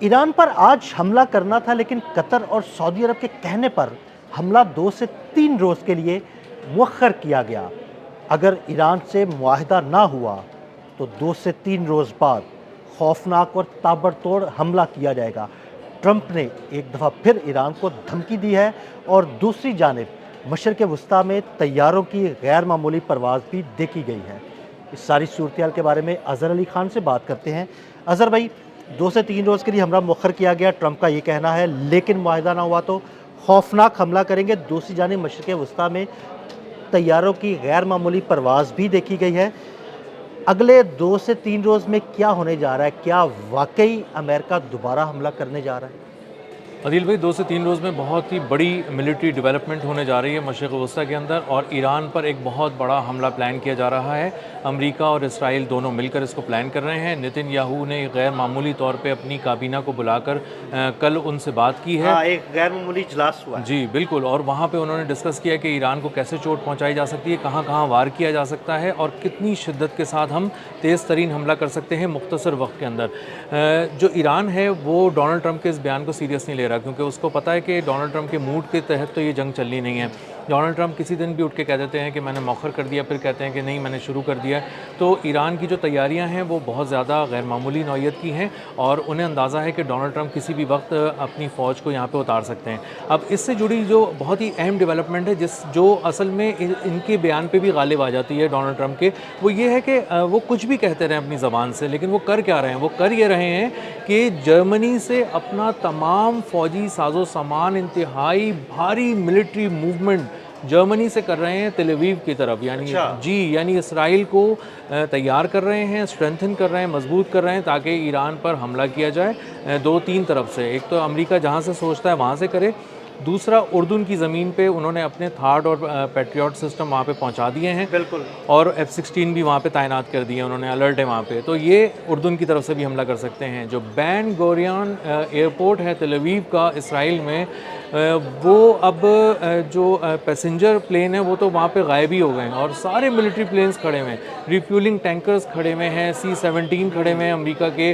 Iran पर आज हमला करना था, लेकिन कतर और सऊदी अरब के कहने पर हमला 2 से 3 रोज़ के लिए मुअख्खर किया गया। अगर ईरान से मुआहिदा ना हुआ तो 2 से 3 रोज़ बाद खौफनाक और ताबड़तोड़ हमला किया जाएगा। ट्रंप ने एक दफ़ा फिर ईरान को धमकी दी है और दूसरी जानिब मशरिक़ वस्ता में तैयारों की गैर मामूली परवाज़ भी देखी गई है। इस सारी सूरत के बारे में अज़हर अली ख़ान से बात करते हैं। अज़हर भाई, 2 से 3 रोज़ के लिए हमला मुअख्खर किया गया, ट्रंप का ये कहना है, लेकिन मुआहिदा ना हुआ तो खौफनाक हमला करेंगे। दूसरी जानिब मशरिक़ वस्ता में तैयारों की गैर मामूली परवाज़ भी देखी गई है। अगले 2 से 3 रोज़ में क्या होने जा रहा है? क्या वाकई अमेरिका दोबारा हमला करने जा रहा है? अदील भाई, 2 से 3 रोज़ में बहुत ही बड़ी मिलिट्री डेवलपमेंट होने जा रही है मशरिक़ वस्ता के अंदर, और ईरान पर एक बहुत बड़ा हमला प्लान किया जा रहा है। अमेरिका और इसराइल दोनों मिलकर इसको प्लान कर रहे हैं। नेतन्याहू ने गैर मामूली तौर पे अपनी काबीना को बुलाकर कल उनसे बात की है। हाँ, एक गैर मामूली इजलास हुआ है। जी बिल्कुल, और वहाँ पे उन्होंने डिस्कस किया कि ईरान को कैसे चोट पहुँचाई जा सकती है, कहाँ कहाँ वार किया जा सकता है और कितनी शिद्दत के साथ हम तेज़ तरीन हमला कर सकते हैं मुख्तसर वक्त के अंदर। जो ईरान है वो डोनाल्ड ट्रंप के इस बयान को सीरियस नहीं ले रहा, क्योंकि उसको पता है कि डोनाल्ड ट्रंप के मूड के तहत तो ये जंग चलनी नहीं है। डोनाल्ड ट्रंप किसी दिन भी उठ के कह देते हैं कि मैंने मौखर कर दिया, फिर कहते हैं कि नहीं मैंने शुरू कर दिया। तो ईरान की जो तैयारियां हैं वो बहुत ज़्यादा गैर मामूली नौइयत की हैं, और उन्हें अंदाज़ा है कि डोनाल्ड ट्रंप किसी भी वक्त अपनी फ़ौज को यहाँ पे उतार सकते हैं। अब इससे जुड़ी जो बहुत ही अहम डेवलपमेंट है, जो असल में इनके बयान पे भी गालिब आ जाती है डोनाल्ड ट्रंप के, वो ये है कि वो कुछ भी कहते रहें अपनी ज़बान से, लेकिन वो कर क्या रहे हैं? वो कर ये रहे हैं कि जर्मनी से अपना तमाम फ़ौजी साजो सामान, इंतहाई भारी मिलिट्री मूवमेंट जर्मनी से कर रहे हैं तेल अवीव की तरफ, यानी यानी इसराइल को तैयार कर रहे हैं, स्ट्रेंथन कर रहे हैं, मजबूत कर रहे हैं, ताकि ईरान पर हमला किया जाए 2-3 तरफ से। एक तो अमेरिका जहां से सोचता है वहां से करे, दूसरा उर्दून की ज़मीन पे उन्होंने अपने थार्ड और पैट्रियट सिस्टम वहाँ पे पहुँचा दिए हैं। बिल्कुल। और F-16 भी वहाँ पे तैनात कर दिए उन्होंने, अलर्ट है वहाँ पे, तो ये उर्दून की तरफ से भी हमला कर सकते हैं। जो बैन गोरियन एयरपोर्ट है तेल अवीव का इसराइल में, वो अब जो पैसेंजर प्लेन है वो तो वहाँ पे गायब ही हो गए हैं, और सारे मिलिट्री प्लेन्स खड़े हुए हैं, रिफ्यूलिंग टैंकर्स खड़े हुए हैं, C-17 खड़े हुए हैं, अमेरिका के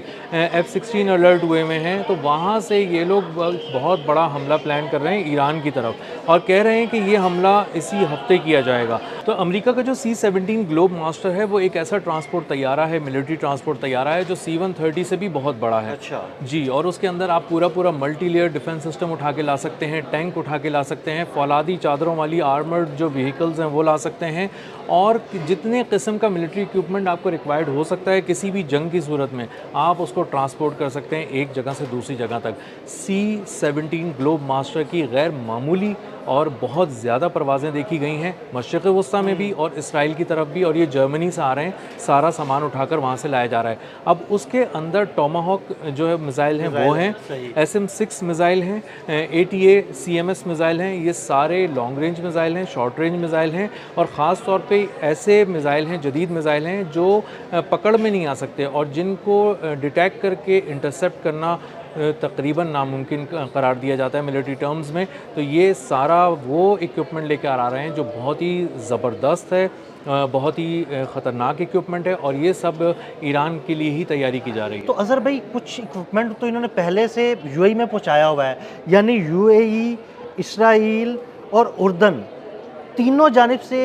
F-16 अलर्ट हुए हुए हैं। तो वहाँ से ये लोग बहुत बड़ा हमला प्लान कर रहे हैं ईरान की तरफ, और कह रहे हैं कि ये हमला इसी हफ्ते किया जाएगा। तो अमेरिका का जो C-17 ग्लोब मास्टर है वो एक ऐसा ट्रांसपोर्ट तैयारा है, मिलिट्री ट्रांसपोर्ट तैयारा है, जो C-130 से भी बहुत बड़ा है। अच्छा जी, और उसके अंदर आप पूरा मल्टी लेयर डिफेंस सिस्टम उठा के ला सकते हैं, टैंक उठा के ला सकते हैं, फौलादी चादरों वाली आर्मर्ड जो व्हीकल्स हैं वो ला सकते हैं, और जितने किस्म का मिलिट्री इक्विपमेंट आपको रिक्वायर्ड हो सकता है किसी भी जंग की सूरत में, आप उसको ट्रांसपोर्ट कर सकते हैं एक जगह से दूसरी जगह तक। C-17 ग्लोब मास्टर की गैर मामूली और बहुत ज़्यादा परवाज़ें देखी गई हैं मशरिक़ वस्ता में भी और इसराइल की तरफ भी, और ये जर्मनी से आ रहे हैं, सारा सामान उठाकर वहाँ से लाया जा रहा है। अब उसके अंदर टोमाहॉक जो है मिसाइल हैं वो हैं, SM-6 मिसाइल हैं, ATA-CMS मिसाइल हैं, ये सारे लॉन्ग रेंज मिसाइल हैं, शॉर्ट रेंज मिसाइल हैं, और ख़ास तौर पे ऐसे मिसाइल हैं, जदीद मिसाइल हैं जो पकड़ में नहीं आ सकते, और जिनको डिटेक्ट करके इंटरसेप्ट करना तकरीबन नामुमकिन करार दिया जाता है मिलिट्री टर्म्स में। तो ये सारा वो इक्विपमेंट लेकर आ रहे हैं जो बहुत ही ज़बरदस्त है, बहुत ही ख़तरनाक इक्विपमेंट है, और ये सब ईरान के लिए ही तैयारी की जा रही है। तो अज़हर भाई, कुछ इक्विपमेंट तो इन्होंने पहले से यूएई में पहुंचाया हुआ है, यानी यूएई, इसराइल और उर्दन तीनों जानिब से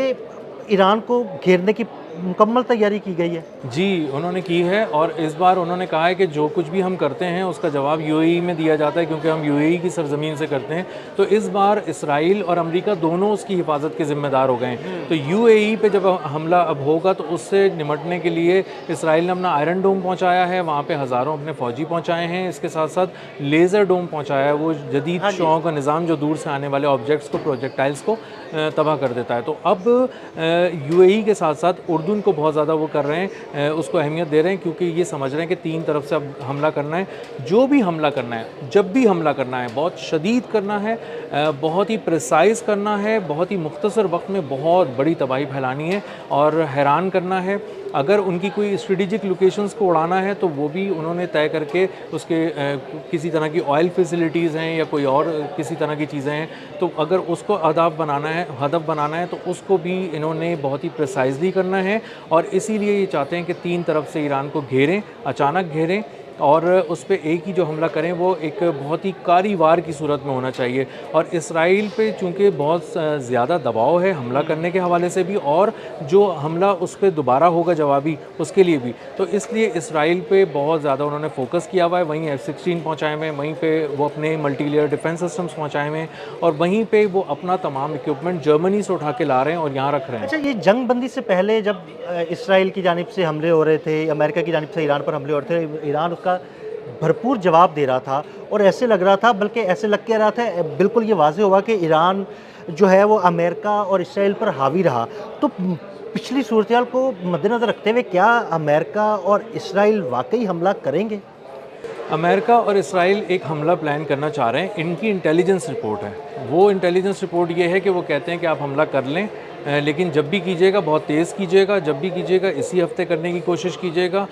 ईरान को घेरने की मुकम्मल तैयारी की गई है। जी, उन्होंने की है, और इस बार उन्होंने कहा है कि जो कुछ भी हम करते हैं उसका जवाब यूएई में दिया जाता है, क्योंकि हम यूएई की सरजमीन से करते हैं। तो इस बार इसराइल और अमेरिका दोनों उसकी हिफाजत के ज़िम्मेदार हो गए हैं। तो यूएई पे जब हमला अब होगा तो उससे निमटने के लिए इसराइल ने अपना आयरन डोम पहुंचाया है, वहाँ पे हज़ारों अपने फ़ौजी पहुंचाए हैं। इसके साथ साथ लेज़र डोम पहुंचाया है, वो जदीद शौक़ का निज़ाम जो दूर से आने वाले ऑब्जेक्ट्स को, प्रोजेक्टाइल्स को तबाह कर देता है। तो अब यूएई के साथ साथ उर्दून को बहुत ज़्यादा वो कर रहे हैं, उसको अहमियत दे रहे हैं, क्योंकि ये समझ रहे हैं कि 3 तरफ से अब हमला करना है। जो भी हमला करना है, जब भी हमला करना है, बहुत शदीद करना है, बहुत ही प्रिसाइज़ करना है, बहुत ही मुख्तसर वक्त में बहुत बड़ी तबाही फैलानी है और हैरान करना है। अगर उनकी कोई स्ट्रेटेजिक लोकेशंस को उड़ाना है तो वो भी उन्होंने तय करके उसके किसी तरह की ऑयल फैसिलिटीज़ हैं या कोई और किसी तरह की चीज़ें हैं, तो अगर उसको हदफ बनाना है तो उसको भी इन्होंने बहुत ही प्रिसाइजली करना है। और इसीलिए ये चाहते हैं कि 3 तरफ से ईरान को घेरें, अचानक घेरें, اور اس پہ ایک ہی جو حملہ کریں وہ ایک بہت ہی کاری وار کی صورت میں ہونا چاہیے. اور اسرائیل پہ چونکہ بہت زیادہ دباؤ ہے حملہ کرنے کے حوالے سے بھی، اور جو حملہ اس پہ دوبارہ ہوگا جوابی اس کے لیے بھی، تو اس لیے اسرائیل پہ بہت زیادہ انہوں نے فوکس کیا ہوا ہے. وہیں F-16 پہنچائے ہوئے ہیں، وہیں پہ وہ اپنے ملٹی لیئر ڈیفنس سسٹمز پہنچائے ہوئے ہیں، اور وہیں پہ وہ اپنا تمام اکوپمنٹ جرمنی سے اٹھا کے لا رہے ہیں اور یہاں رکھ رہے ہیں. اچھا، یہ جنگ بندی سے پہلے جب اسرائیل کی جانب سے حملے ہو رہے تھے، امریکہ کی جانب سے ایران پر حملے ہو رہے تھے، ایران اس کا بھرپور جواب دے رہا تھا، اور ایسے لگ رہا تھا، بلکہ ایسے لگ کے رہا تھا، بالکل یہ واضح ہوا کہ ایران جو ہے وہ امریکہ اور اسرائیل پر حاوی رہا. تو پچھلی صورتحال کو مد نظر رکھتے ہوئے کیا امریکہ اور اسرائیل واقعی حملہ کریں گے؟ امریکہ اور اسرائیل ایک حملہ پلان کرنا چاہ رہے ہیں. ان کی انٹیلیجنس رپورٹ ہے، وہ انٹیلیجنس رپورٹ یہ ہے کہ وہ کہتے ہیں کہ آپ حملہ کر لیں، لیکن جب بھی کیجیے گا بہت تیز کیجیے گا، جب بھی کیجیے گا اسی ہفتے کرنے کی کوشش کیجیے گا.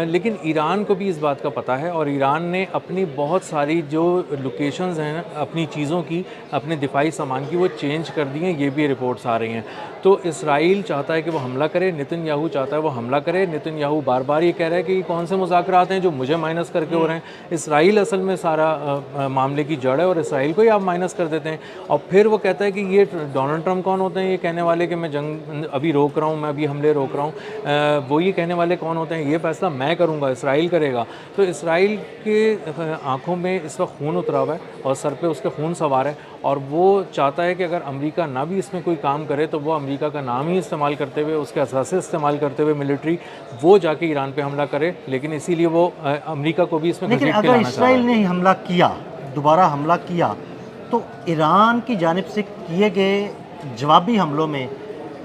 لیکن ایران کو بھی اس بات کا پتہ ہے، اور ایران نے اپنی بہت ساری جو لوکیشنز ہیں اپنی چیزوں کی، اپنے دفاعی سامان کی، وہ چینج کر دی ہیں. یہ بھی رپورٹس آ رہی ہیں. تو اسرائیل چاہتا ہے کہ وہ حملہ کرے، نتن یاہو چاہتا ہے وہ حملہ کرے. نتن یاہو بار بار یہ کہہ رہا ہے کہ یہ کون سے مذاکرات ہیں جو مجھے مائنس کر کے ہو رہے ہیں. اسرائیل اصل میں سارا معاملے کی جڑ ہے، اور اسرائیل کو ہی آپ مائنس کر دیتے ہیں. اور پھر وہ کہتا ہے کہ یہ ڈونلڈ ٹرمپ کون ہوتے ہیں یہ کہنے والے کہ میں جنگ ابھی روک رہا ہوں، میں ابھی حملے روک رہا ہوں. وہ یہ کہنے والے کون ہوتے ہیں؟ یہ فیصلہ میں کروں گا، اسرائیل کرے گا. تو اسرائیل کے آنکھوں میں اس وقت خون اترا ہوا ہے اور سر پہ اس کے خون سوار ہے، اور وہ چاہتا ہے کہ اگر امریکہ نہ بھی اس میں کوئی کام کرے تو وہ امریکہ کا نام ہی استعمال کرتے ہوئے، اس کے اثاثے استعمال کرتے ہوئے ملٹری، وہ جا کے ایران پہ حملہ کرے. لیکن اسی لیے وہ امریکہ کو بھی اس میں لیکن گھسیٹ کے اگر لانا چاہ رہا ہے. اسرائیل نے حملہ کیا، دوبارہ حملہ کیا، تو ایران کی جانب سے کیے گئے جوابی حملوں میں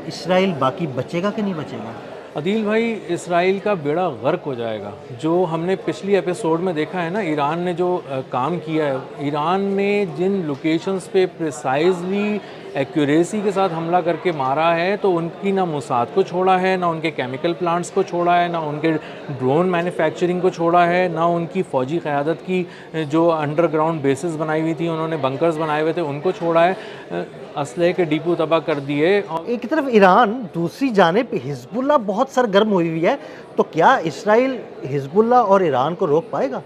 اسرائیل باقی بچے گا کہ نہیں بچے گا؟ عدیل بھائی، اسرائیل کا بیڑا غرق ہو جائے گا. جو ہم نے پچھلی ایپیسوڈ میں دیکھا ہے نا، ایران نے جو کام کیا ہے، ایران نے جن لوکیشنز پہ پریسائزلی ایکوریسی کے ساتھ حملہ کر کے مارا ہے، تو ان کی نہ موساد کو چھوڑا ہے، نہ ان کے کیمیکل پلانٹس کو چھوڑا ہے، نہ ان کے ڈرون مینوفیکچرنگ کو چھوڑا ہے، نہ ان کی فوجی قیادت کی جو انڈر گراؤنڈ بیسز بنائی ہوئی تھی، انہوں نے بنکرز بنائے ہوئے تھے، ان کو چھوڑا ہے. اسلحے کے ڈیپو تباہ کر دیے. ایک طرف ایران، دوسری جانب حزب اللہ بہت سرگرم ہوئی ہوئی ہے. تو کیا اسرائیل حزب اللہ اور ایران کو روک پائے گا؟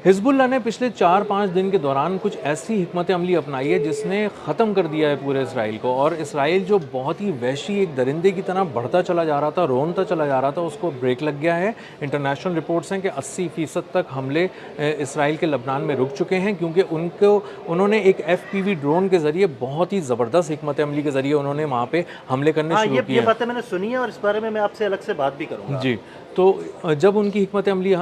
حزب اللہ نے پچھلے 4-5 دن کے دوران کچھ ایسی حکمت عملی اپنائی ہے جس نے ختم کر دیا ہے پورے اسرائیل کو. اور اسرائیل جو بہت ہی وحشی ایک درندے کی طرح بڑھتا چلا جا رہا تھا، رونتا چلا جا رہا تھا، اس کو بریک لگ گیا ہے. انٹرنیشنل رپورٹس ہیں کہ 80% تک حملے اسرائیل کے لبنان میں رک چکے ہیں، کیونکہ انہوں نے ایک FPV ڈرون کے ذریعے بہت ہی زبردست حکمت عملی کے ذریعے انہوں نے وہاں پہ حملے کرنے شروع کیے. یہ باتیں میں نے سنی ہے، اور اس بارے میں آپ سے الگ سے بات بھی کروں گا. جی. تو جب ان کی حکمت عملی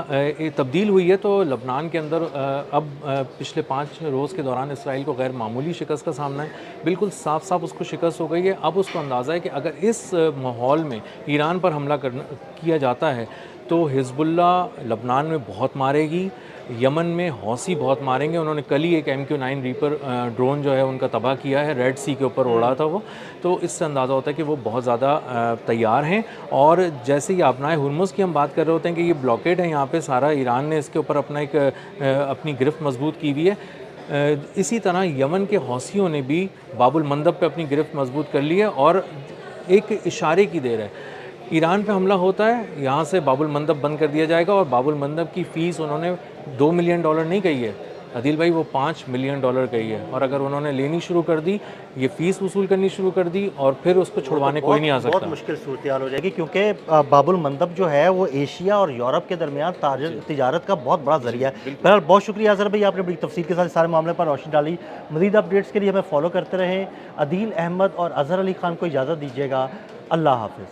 تبدیل ہوئی ہے، تو لبنان کے اندر اب پچھلے 5 روز کے دوران اسرائیل کو غیر معمولی شکست کا سامنا ہے. بالکل صاف صاف اس کو شکست ہو گئی ہے. اب اس کو اندازہ ہے کہ اگر اس ماحول میں ایران پر حملہ کیا جاتا ہے تو حزب اللہ لبنان میں بہت مارے گی، یمن میں حوثی بہت ماریں گے. انہوں نے کل ہی ایک MQ-9 ریپر ڈرون جو ہے ان کا تباہ کیا ہے، ریڈ سی کے اوپر اڑا تھا وہ. تو اس سے اندازہ ہوتا ہے کہ وہ بہت زیادہ تیار ہیں. اور جیسے ہی آبنائے ہرمز کی ہم بات کر رہے ہوتے ہیں کہ یہ بلاکیڈ ہے یہاں پہ سارا، ایران نے اس کے اوپر اپنی گرفت مضبوط کی ہوئی ہے، اسی طرح یمن کے حوثیوں نے بھی باب المندب پہ اپنی گرفت مضبوط کر لی ہے. اور ایک اشارے کی دیر ہے، ایران پہ حملہ ہوتا ہے، یہاں سے باب المندب بند کر دیا جائے گا. اور باب المندب کی فیس انہوں نے $2 ملین نہیں کہی ہے عدیل بھائی، وہ $5 ملین کہی ہے. اور اگر انہوں نے لینی شروع کر دی، یہ فیس وصول کرنی شروع کر دی، اور پھر اس کو چھڑوانے کوئی نہیں آ سکتا. بہت مشکل صورتحال ہو جائے گی، کیونکہ باب المندب جو ہے وہ ایشیا اور یورپ کے درمیان تجارت کا بہت بڑا ذریعہ ہے. بہرحال بہت شکریہ اظہر بھائی، آپ نے بڑی تفصیل کے ساتھ سارے معاملے پر روشنی ڈالی. مزید اپڈیٹس کے لیے ہمیں فالو کرتے رہیں. عدیل احمد اور اظہر علی خان کو اجازت دیجیے گا. اللہ حافظ.